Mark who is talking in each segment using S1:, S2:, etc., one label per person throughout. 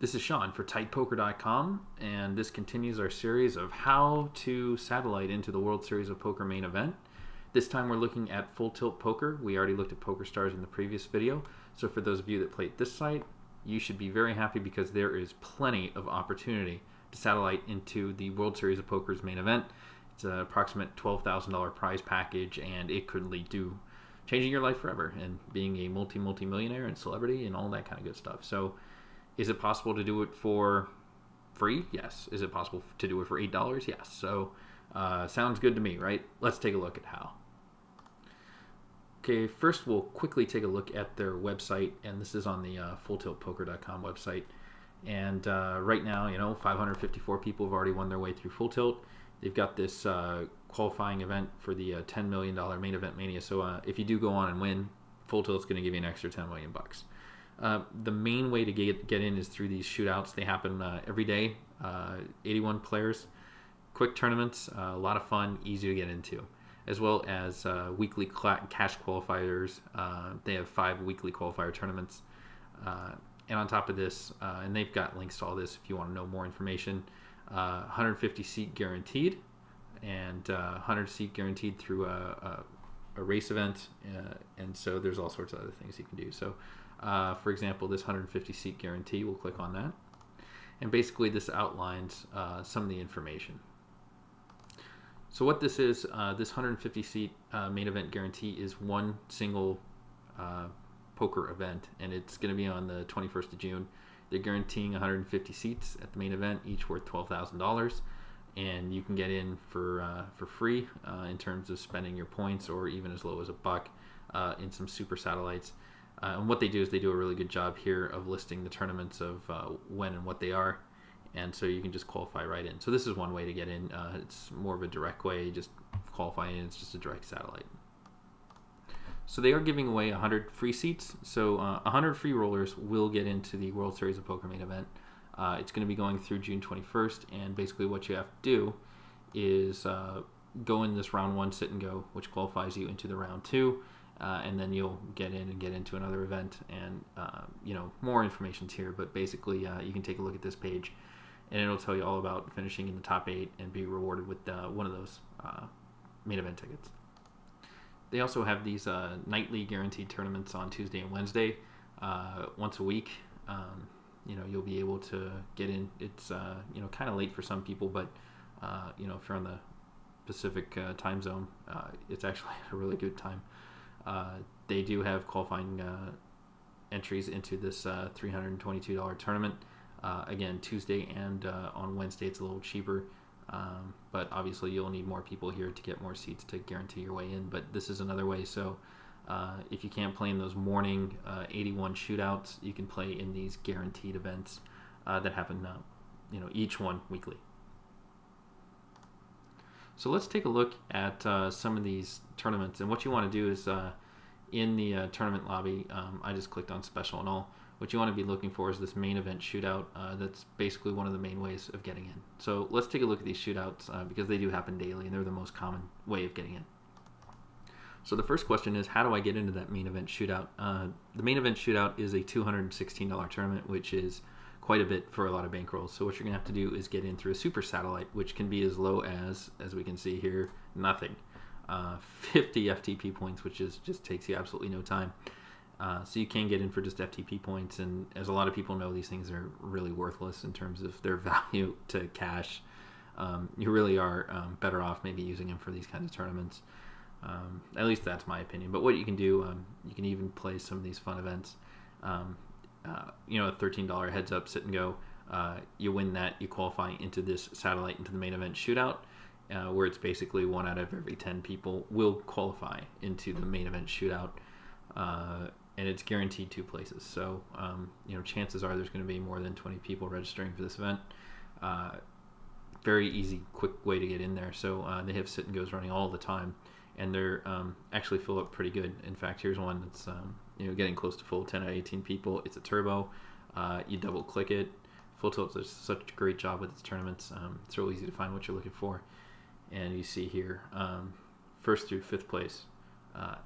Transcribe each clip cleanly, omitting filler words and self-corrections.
S1: This is Sean for TightPoker.com, and this continues our series of how to satellite into the World Series of Poker main event. This time we're looking at Full Tilt Poker. We already looked at PokerStars in the previous video, so for those of you that played this site, you should be very happy because there is plenty of opportunity to satellite into the World Series of Poker's main event. It's an approximate $12,000 prize package, and it could lead to changing your life forever and being a multi-millionaire and celebrity and all that kind of good stuff. So is it possible to do it for free? Yes. Is it possible to do it for $8? Yes. So sounds good to me, right? Let's take a look at how. Okay, first we'll quickly take a look at their website, and this is on the FullTiltPoker.com website. And right now, 554 people have already won their way through Full Tilt. They've got this qualifying event for the $10 million main event mania. So if you do go on and win, Full Tilt's going to give you an extra $10 million bucks. The main way to get in is through these shootouts. They happen every day, 81 players, quick tournaments, a lot of fun, easy to get into, as well as weekly cash qualifiers. They have 5 weekly qualifier tournaments. And on top of this, and they've got links to all this if you want to know more information, 150 seat guaranteed, and 100 seat guaranteed through a race event. And so there's all sorts of other things you can do. So for example, this 150 seat guarantee, we'll click on that. And basically this outlines some of the information. So what this is, this 150 seat main event guarantee is one single poker event, and it's going to be on the 21st of June. They're guaranteeing 150 seats at the main event, each worth $12,000. And you can get in for free in terms of spending your points, or even as low as $1 in some super satellites. And what they do is they do a really good job here of listing the tournaments of when and what they are, and so you can just qualify right in. So this is one way to get in. It's more of a direct way, just qualify in. It's just a direct satellite. So they are giving away 100 free seats. So 100 free rollers will get into the World Series of Poker main event. It's going to be going through June 21st, and basically what you have to do is go in this round 1 sit and go, which qualifies you into the round 2. And then you'll get in and get into another event, and more information's here, but basically you can take a look at this page and it'll tell you all about finishing in the top 8 and be rewarded with one of those main event tickets. They also have these nightly guaranteed tournaments on Tuesday and Wednesday, once a week. You'll be able to get in. It's kind of late for some people, but if you're on the Pacific time zone, it's actually a really good time. They do have qualifying entries into this $322 tournament. Again, Tuesday and on Wednesday it's a little cheaper, but obviously you'll need more people here to get more seats to guarantee your way in. But this is another way. So if you can't play in those morning 81 shootouts, you can play in these guaranteed events that happen each one weekly. So let's take a look at some of these tournaments, and what you want to do is in the tournament lobby, I just clicked on special and all. What you want to be looking for is this main event shootout. That's basically one of the main ways of getting in. So let's take a look at these shootouts because they do happen daily, and they're the most common way of getting in. So the first question is, how do I get into that main event shootout? The main event shootout is a $216 tournament, which is quite a bit for a lot of bankrolls. So what you're going to have to do is get in through a super satellite, which can be as low as we can see here, nothing. 50 FTP points, which just takes you absolutely no time. So you can get in for just FTP points, and as a lot of people know, these things are really worthless in terms of their value to cash. You really are better off maybe using them for these kinds of tournaments. At least that's my opinion. But what you can do, you can even play some of these fun events. A $13 heads up sit and go. You win that, you qualify into this satellite, into the main event shootout, where it's basically 1 out of every 10 people will qualify into the main event shootout, and it's guaranteed 2 places. So chances are there's going to be more than 20 people registering for this event. Very easy, quick way to get in there. So they have sit and goes running all the time, and they're actually fill up pretty good. In fact, here's one that's getting close to full, 10 out of 18 people. It's a turbo. You double click it. Full Tilt does such a great job with its tournaments. It's real easy to find what you're looking for. And you see here, first through 5th place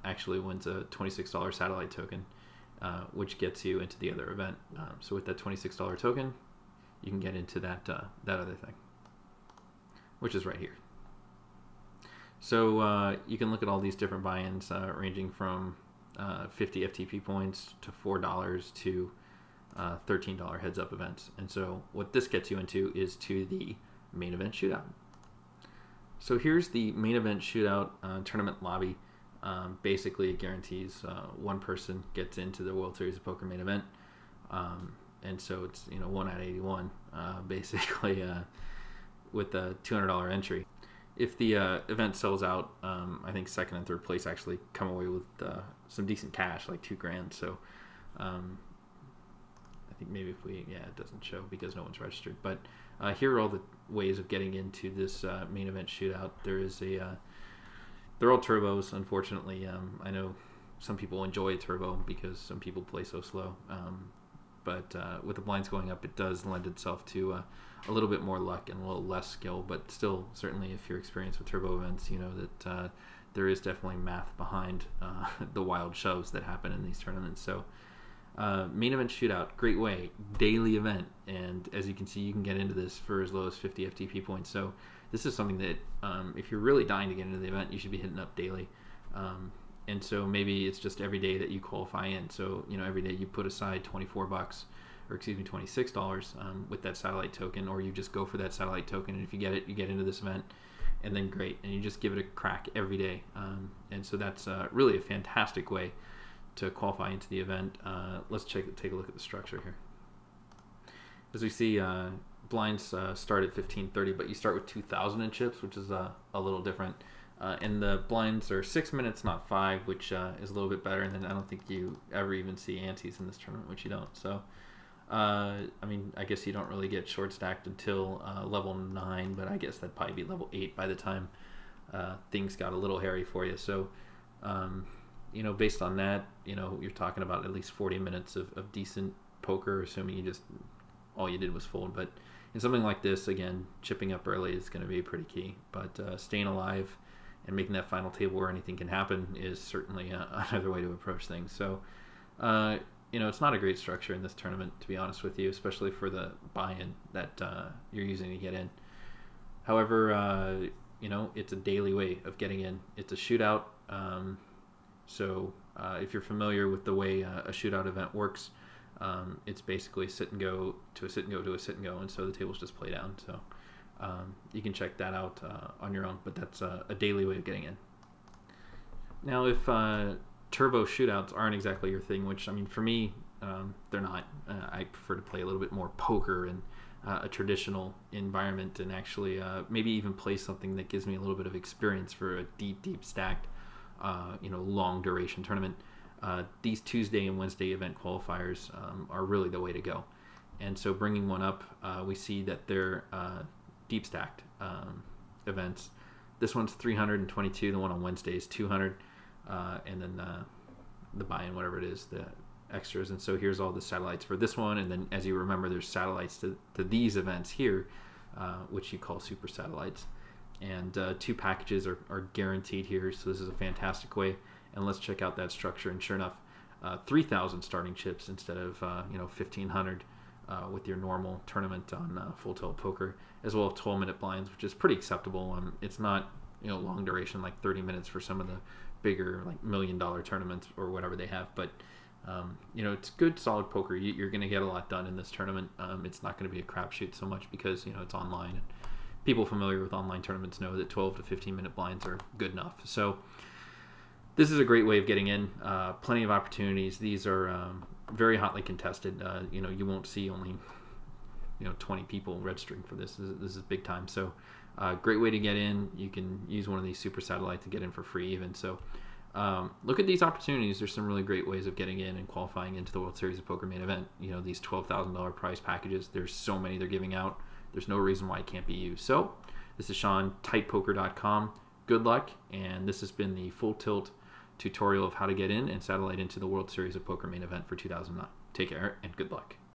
S1: actually wins a $26 satellite token. which gets you into the other event. So with that $26 token, you can get into that that other thing, which is right here. So you can look at all these different buy-ins ranging from 50 FTP points to $4 to $13 heads-up events. And so what this gets you into is to the main event shootout. So here's the main event shootout tournament lobby. Basically, it guarantees one person gets into the World Series of Poker main event, and so it's 1 out of 81, basically, with a $200 entry. If the event sells out, I think second and third place actually come away with some decent cash, like $2,000. So I think maybe if we, it doesn't show because no one's registered. But here are all the ways of getting into this main event shootout. There is they're all turbos, unfortunately. I know some people enjoy a turbo because some people play so slow. But with the blinds going up, it does lend itself to a little bit more luck and a little less skill. But still, certainly if you're experienced with turbo events, you know that there is definitely math behind the wild shoves that happen in these tournaments. So main event shootout, great way, daily event. And as you can see, you can get into this for as low as 50 FTP points. So this is something that if you're really dying to get into the event, you should be hitting up daily. And so maybe it's just every day that you qualify in. So, every day you put aside $24, or excuse me, $26 with that satellite token, or you just go for that satellite token. And if you get it, you get into this event, and then great. And you just give it a crack every day. And so that's really a fantastic way to qualify into the event. Let's take a look at the structure here. As we see, blinds start at 1530, but you start with 2,000 in chips, which is a little different. And the blinds are 6 minutes, not 5, which is a little bit better. And then I don't think you ever even see antes in this tournament, which you don't. So, I mean, I guess you don't really get short stacked until level 9, but I guess that'd probably be level 8 by the time things got a little hairy for you. So, based on that, you're talking about at least 40 minutes of decent poker, assuming all you did was fold. But in something like this, again, chipping up early is going to be pretty key. But staying alive and making that final table where anything can happen is certainly another way to approach things. So, it's not a great structure in this tournament, to be honest with you, especially for the buy-in that you're using to get in. However, it's a daily way of getting in. It's a shootout. So if you're familiar with the way a shootout event works, it's basically sit and go to a sit and go to a sit and go, and so the tables just play down. So you can check that out on your own, but that's a daily way of getting in. Now, if turbo shootouts aren't exactly your thing, which, I mean, for me, they're not. I prefer to play a little bit more poker in a traditional environment, and actually maybe even play something that gives me a little bit of experience for a deep stacked long duration tournament. These Tuesday and Wednesday event qualifiers are really the way to go. And so bringing one up, we see that they're deep stacked events. This one's 322, the one on Wednesday is 200, and then the buy-in, whatever it is, the extras. And so here's all the satellites for this one, and then as you remember, there's satellites to these events here, which you call super satellites. And 2 packages are guaranteed here, so this is a fantastic way. And let's check out that structure, and sure enough, 3,000 starting chips instead of 1,500 with your normal tournament on Full Tilt Poker, as well as 12-minute blinds, which is pretty acceptable. It's not long duration like 30 minutes for some of the bigger like $1 million tournaments or whatever they have, but it's good solid poker. You're going to get a lot done in this tournament. It's not going to be a crapshoot so much because it's online. People familiar with online tournaments know that 12 to 15-minute blinds are good enough. So this is a great way of getting in. Plenty of opportunities. These are very hotly contested. You won't see only 20 people registering for this. This is big time. So great way to get in. You can use one of these super satellites to get in for free even. So look at these opportunities. There's some really great ways of getting in and qualifying into the World Series of Poker main event. These $12,000 prize packages. There's so many they're giving out. There's no reason why it can't be used. So this is Sean, tightpoker.com. Good luck, and this has been the Full Tilt tutorial of how to get in and satellite into the World Series of Poker main event for 2009. Take care and good luck.